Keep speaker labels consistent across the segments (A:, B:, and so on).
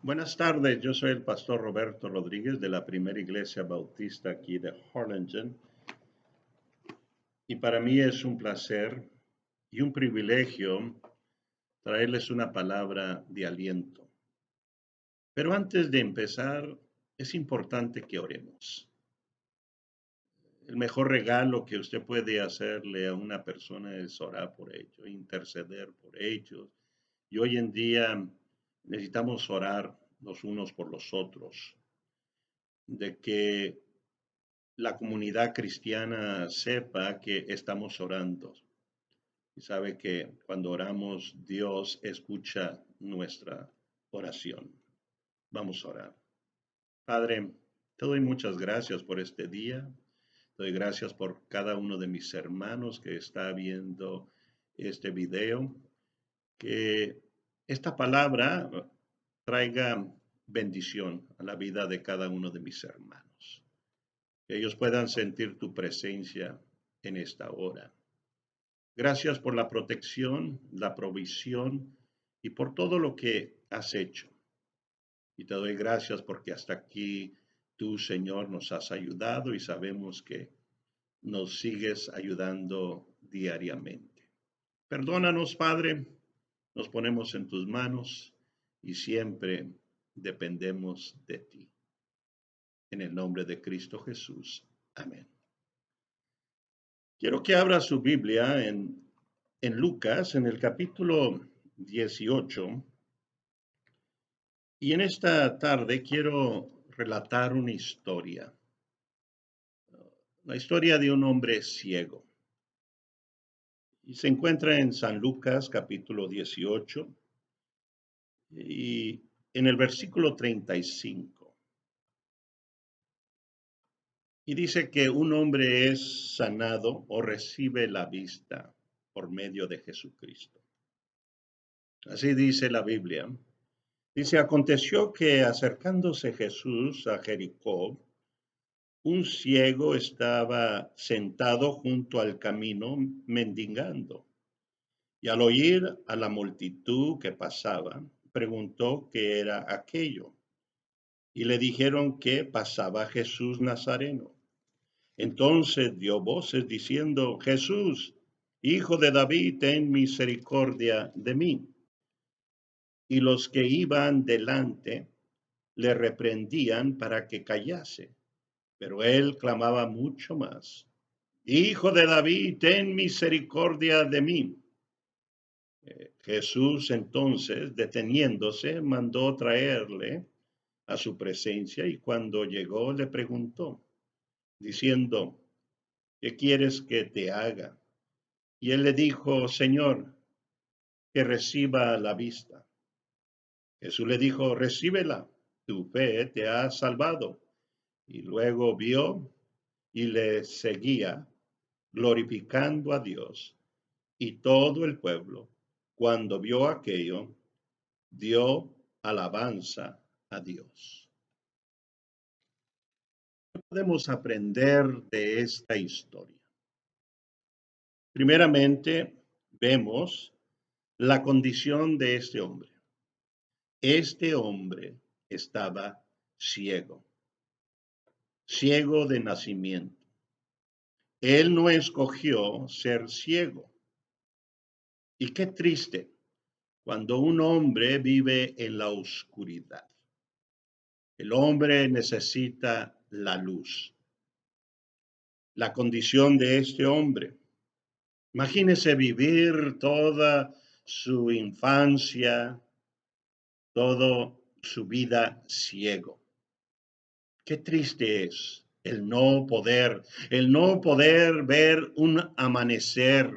A: Buenas tardes, yo soy el pastor Roberto Rodríguez de la Primera Iglesia Bautista aquí de Harlingen y para mí es un placer y un privilegio traerles una palabra de aliento. Pero antes de empezar, es importante que oremos. El mejor regalo que usted puede hacerle a una persona es orar por ellos, interceder por ellos. Y hoy en día necesitamos orar los unos por los otros, de que la comunidad cristiana sepa que estamos orando y sabe que cuando oramos Dios escucha nuestra oración. Vamos a orar. Padre, te doy muchas gracias por este día. Te doy gracias por cada uno de mis hermanos que está viendo este video. Que esta palabra traiga bendición a la vida de cada uno de mis hermanos. Que ellos puedan sentir tu presencia en esta hora. Gracias por la protección, la provisión y por todo lo que has hecho. Y te doy gracias porque hasta aquí tú, Señor, nos has ayudado y sabemos que nos sigues ayudando diariamente. Perdónanos, Padre, nos ponemos en tus manos y siempre dependemos de ti. En el nombre de Cristo Jesús. Amén. Quiero que abra su Biblia en Lucas, en el capítulo 18, y en esta tarde quiero relatar una historia, la historia de un hombre ciego. Y se encuentra en San Lucas, capítulo 18, y en el versículo 35. Y dice que un hombre es sanado o recibe la vista por medio de Jesucristo. Así dice la Biblia. Dice, aconteció que acercándose Jesús a Jericó, un ciego estaba sentado junto al camino mendigando. Y al oír a la multitud que pasaba, preguntó qué era aquello. Y le dijeron que pasaba Jesús Nazareno. Entonces dio voces diciendo, Jesús, hijo de David, ten misericordia de mí. Y los que iban delante le reprendían para que callase. Pero él clamaba mucho más, Hijo de David, ten misericordia de mí. Jesús entonces, deteniéndose, mandó traerle a su presencia y cuando llegó le preguntó, diciendo, ¿qué quieres que te haga? Y él le dijo, Señor, que reciba la vista. Jesús le dijo, recíbela, tu fe te ha salvado. Y luego vio y le seguía, glorificando a Dios. Y todo el pueblo, cuando vio aquello, dio alabanza a Dios. ¿Qué podemos aprender de esta historia? Primeramente, vemos la condición de este hombre. Este hombre estaba ciego, ciego de nacimiento. Él no escogió ser ciego. Y qué triste cuando un hombre vive en la oscuridad. El hombre necesita la luz. La condición de este hombre. Imagínese vivir toda su infancia, toda su vida ciego. Qué triste es el no poder ver un amanecer,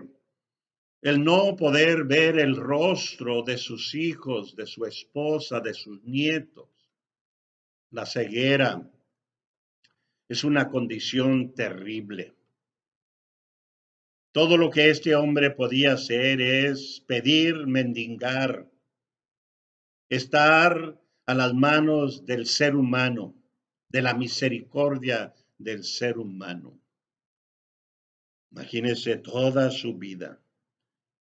A: el no poder ver el rostro de sus hijos, de su esposa, de sus nietos. La ceguera es una condición terrible. Todo lo que este hombre podía hacer es pedir, mendigar, estar a las manos del ser humano, de la misericordia del ser humano. Imagínese toda su vida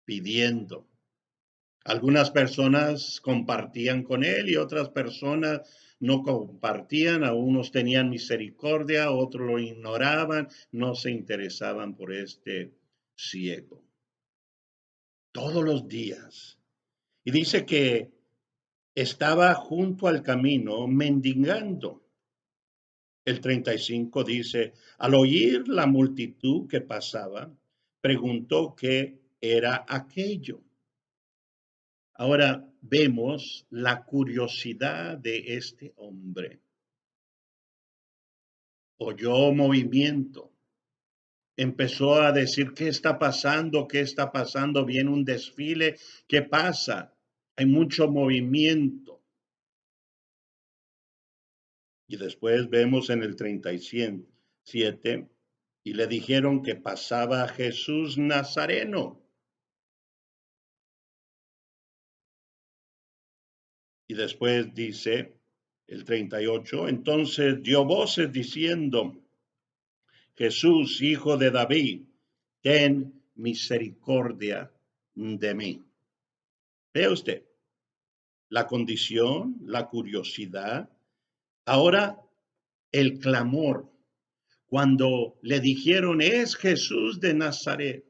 A: pidiendo, Algunas personas compartían con él y otras personas no compartían, a unos tenían misericordia, otros lo ignoraban, no se interesaban por este ciego. Todos los días. Y dice que estaba junto al camino mendigando. El 35 dice, al oír la multitud que pasaba, preguntó qué era aquello. Ahora vemos la curiosidad de este hombre. Oyó movimiento, empezó a decir, ¿qué está pasando? ¿Qué está pasando? Viene un desfile, ¿qué pasa? Hay mucho movimiento. Y después vemos en el 37, y le dijeron que pasaba Jesús Nazareno. Y después dice el 38, entonces dio voces diciendo, Jesús, hijo de David, ten misericordia de mí. Vea usted la condición, la curiosidad, ahora el clamor. Cuando le dijeron, es Jesús de Nazaret,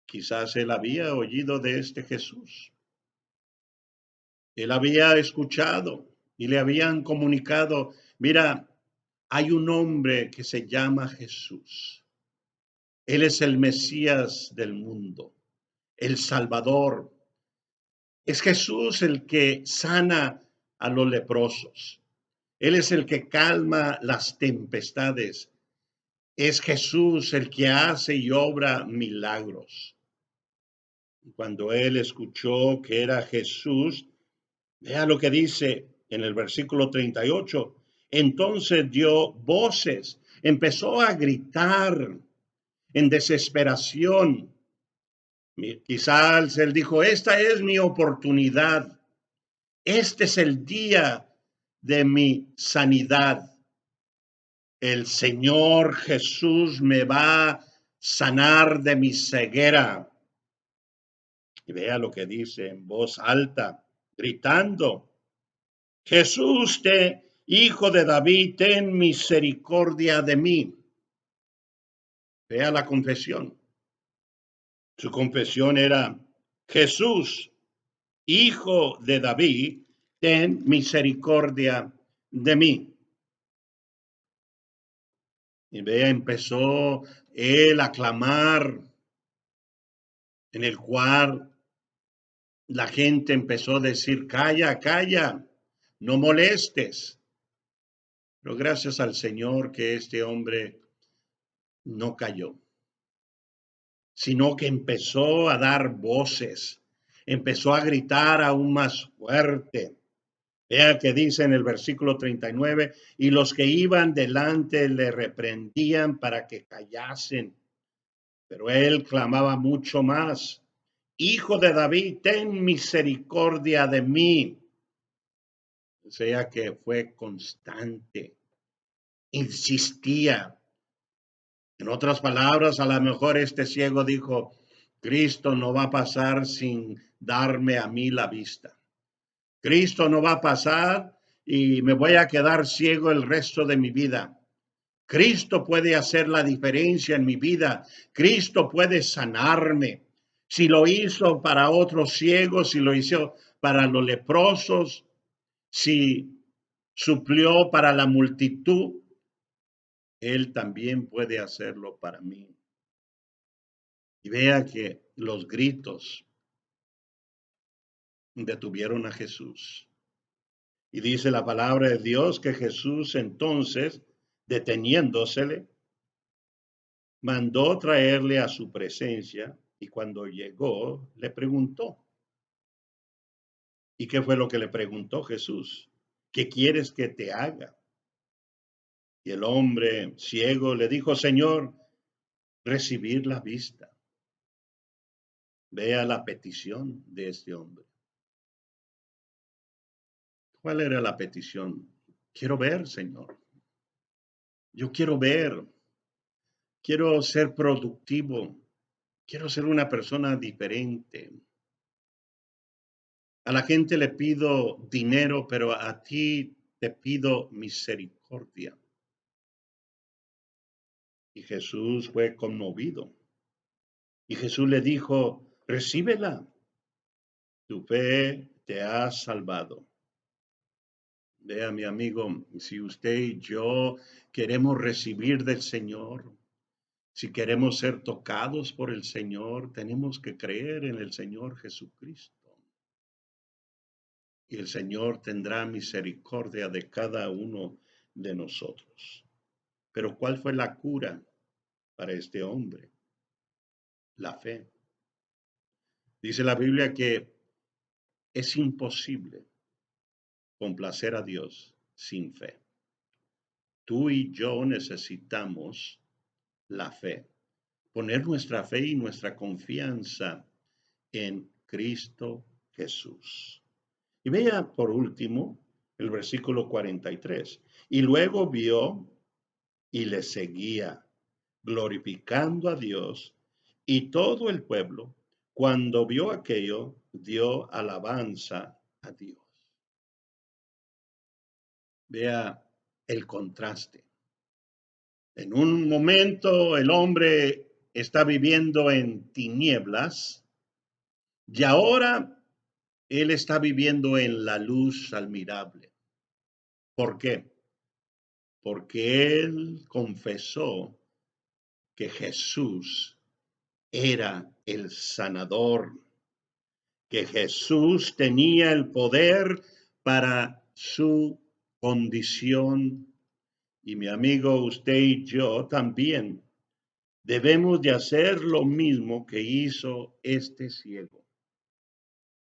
A: quizás él había oído de este Jesús. Él había escuchado y le habían comunicado, mira, hay un hombre que se llama Jesús. Él es el Mesías del mundo, el Salvador. Es Jesús el que sana a los leprosos. Él es el que calma las tempestades. Es Jesús el que hace y obra milagros. Cuando él escuchó que era Jesús, vea lo que dice en el versículo 38. Entonces dio voces, empezó a gritar en desesperación. Quizás él dijo, esta es mi oportunidad. Este es el día de mi sanidad. El Señor Jesús me va a sanar de mi ceguera. Y vea lo que dice en voz alta, gritando, Jesús, hijo de David, ten misericordia de mí. Vea la confesión. Su confesión era, Jesús, hijo de David, ten misericordia de mí. Y vea, empezó él a clamar, en el cual la gente empezó a decir, calla, calla, no molestes. Pero gracias al Señor que este hombre no cayó, sino que empezó a dar voces, empezó a gritar aún más fuerte. Vea que dice en el versículo 39, y los que iban delante le reprendían para que callasen, pero él clamaba mucho más, Hijo de David, ten misericordia de mí. O sea que fue constante, insistía. En otras palabras, a lo mejor este ciego dijo, Cristo no va a pasar sin darme a mí la vista. Cristo no va a pasar y me voy a quedar ciego el resto de mi vida. Cristo puede hacer la diferencia en mi vida. Cristo puede sanarme. Si lo hizo para otros ciegos, si lo hizo para los leprosos, si suplió para la multitud, Él también puede hacerlo para mí. Y vea que los gritos detuvieron a Jesús. Y dice la palabra de Dios que Jesús entonces, deteniéndosele, mandó traerle a su presencia y cuando llegó le preguntó. ¿Y qué fue lo que le preguntó Jesús? ¿Qué quieres que te haga? Y el hombre ciego le dijo, Señor, recibir la vista. Vea la petición de este hombre. ¿Cuál era la petición? Quiero ver, Señor. Yo quiero ver. Quiero ser productivo. Quiero ser una persona diferente. A la gente le pido dinero, pero a ti te pido misericordia. Y Jesús fue conmovido. Y Jesús le dijo, recíbela, tu fe te ha salvado. Vea, mi amigo, si usted y yo queremos recibir del Señor, si queremos ser tocados por el Señor, tenemos que creer en el Señor Jesucristo. Y el Señor tendrá misericordia de cada uno de nosotros. Pero ¿cuál fue la cura para este hombre? La fe. Dice la Biblia que es imposible complacer a Dios sin fe. Tú y yo necesitamos la fe, poner nuestra fe y nuestra confianza en Cristo Jesús. Y vea por último el versículo 43. Y luego vio y le seguía, glorificando a Dios, y todo el pueblo, cuando vio aquello, dio alabanza a Dios. Vea el contraste. En un momento el hombre está viviendo en tinieblas y ahora él está viviendo en la luz admirable. ¿Por qué? Porque él confesó que Jesús era el sanador, que Jesús tenía el poder para su condición. Y mi amigo, usted y yo también debemos de hacer lo mismo que hizo este ciego.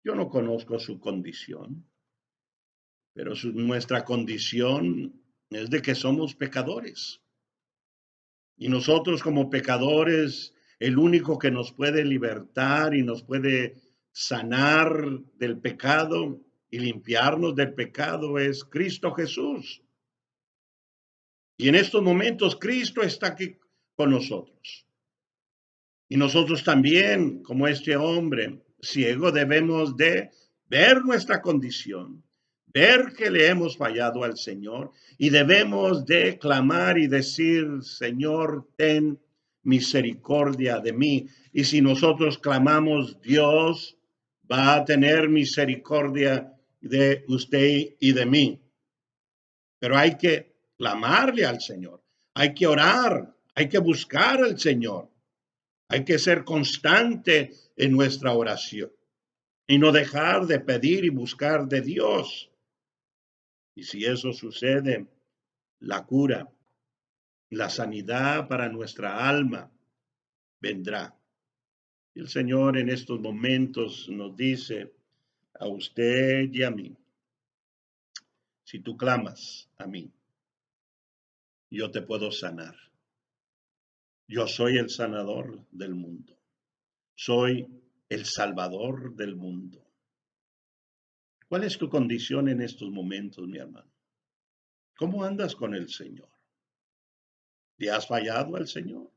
A: Yo no conozco su condición, pero nuestra condición es de que somos pecadores. Y nosotros como pecadores, el único que nos puede libertar y nos puede sanar del pecado y limpiarnos del pecado es Cristo Jesús. Y en estos momentos Cristo está aquí con nosotros. Y nosotros también, como este hombre ciego, debemos de ver nuestra condición, ver que le hemos fallado al Señor y debemos de clamar y decir, Señor, ten misericordia de mí. Y si nosotros clamamos, Dios va a tener misericordia de usted y de mí. Pero hay que clamarle al Señor, hay que orar, hay que buscar al Señor. Hay que ser constante en nuestra oración y no dejar de pedir y buscar de Dios. Y si eso sucede, la cura, la sanidad para nuestra alma vendrá. Y el Señor en estos momentos nos dice a usted y a mí, si tú clamas a mí, yo te puedo sanar. Yo soy el sanador del mundo. Soy el salvador del mundo. ¿Cuál es tu condición en estos momentos, mi hermano? ¿Cómo andas con el Señor? ¿Le has fallado al Señor?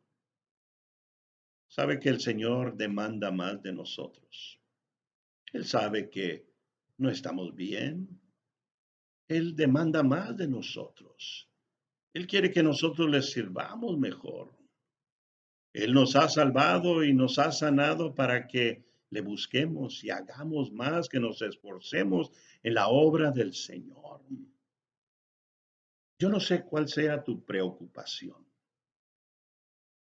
A: Sabe que el Señor demanda más de nosotros. Él sabe que no estamos bien. Él demanda más de nosotros. Él quiere que nosotros le sirvamos mejor. Él nos ha salvado y nos ha sanado para que le busquemos y hagamos más, que nos esforcemos en la obra del Señor. Yo no sé cuál sea tu preocupación.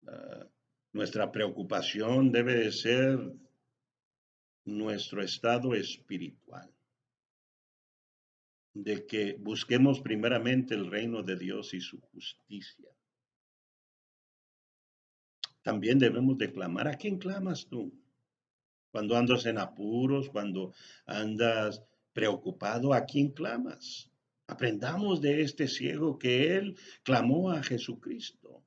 A: Uh, Nuestra preocupación debe de ser nuestro estado espiritual, de que busquemos primeramente el reino de Dios y su justicia. También debemos de clamar. ¿A quién clamas tú? Cuando andas en apuros, cuando andas preocupado, ¿a quién clamas? Aprendamos de este ciego que él clamó a Jesucristo.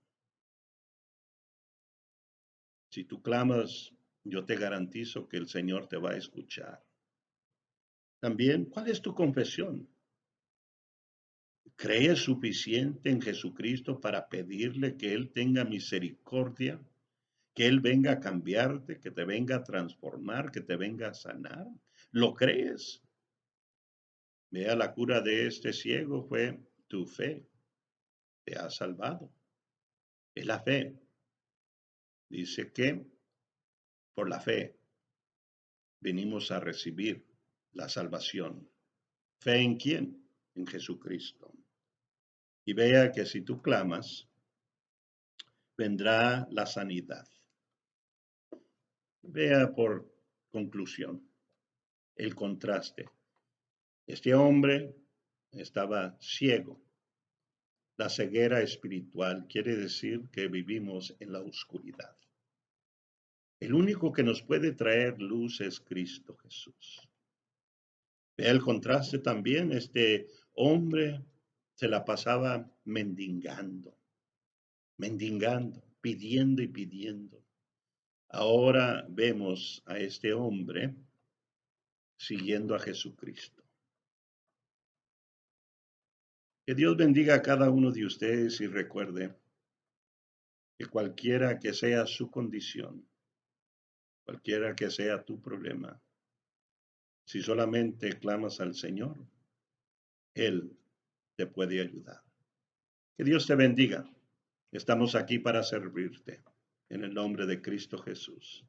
A: Si tú clamas, yo te garantizo que el Señor te va a escuchar. También, ¿cuál es tu confesión? ¿Crees suficiente en Jesucristo para pedirle que Él tenga misericordia? Que Él venga a cambiarte, que te venga a transformar, que te venga a sanar. ¿Lo crees? Vea, la cura de este ciego fue tu fe, te ha salvado. Es la fe. Dice que por la fe venimos a recibir la salvación. ¿Fe en quién? En Jesucristo. Y vea que si tú clamas, vendrá la sanidad. Vea por conclusión el contraste. Este hombre estaba ciego. La ceguera espiritual quiere decir que vivimos en la oscuridad. El único que nos puede traer luz es Cristo Jesús. Vea el contraste también. Este hombre se la pasaba mendigando, pidiendo y pidiendo. Ahora vemos a este hombre siguiendo a Jesucristo. Que Dios bendiga a cada uno de ustedes y recuerde que cualquiera que sea su condición, cualquiera que sea tu problema, si solamente clamas al Señor, Él te puede ayudar. Que Dios te bendiga. Estamos aquí para servirte. En el nombre de Cristo Jesús.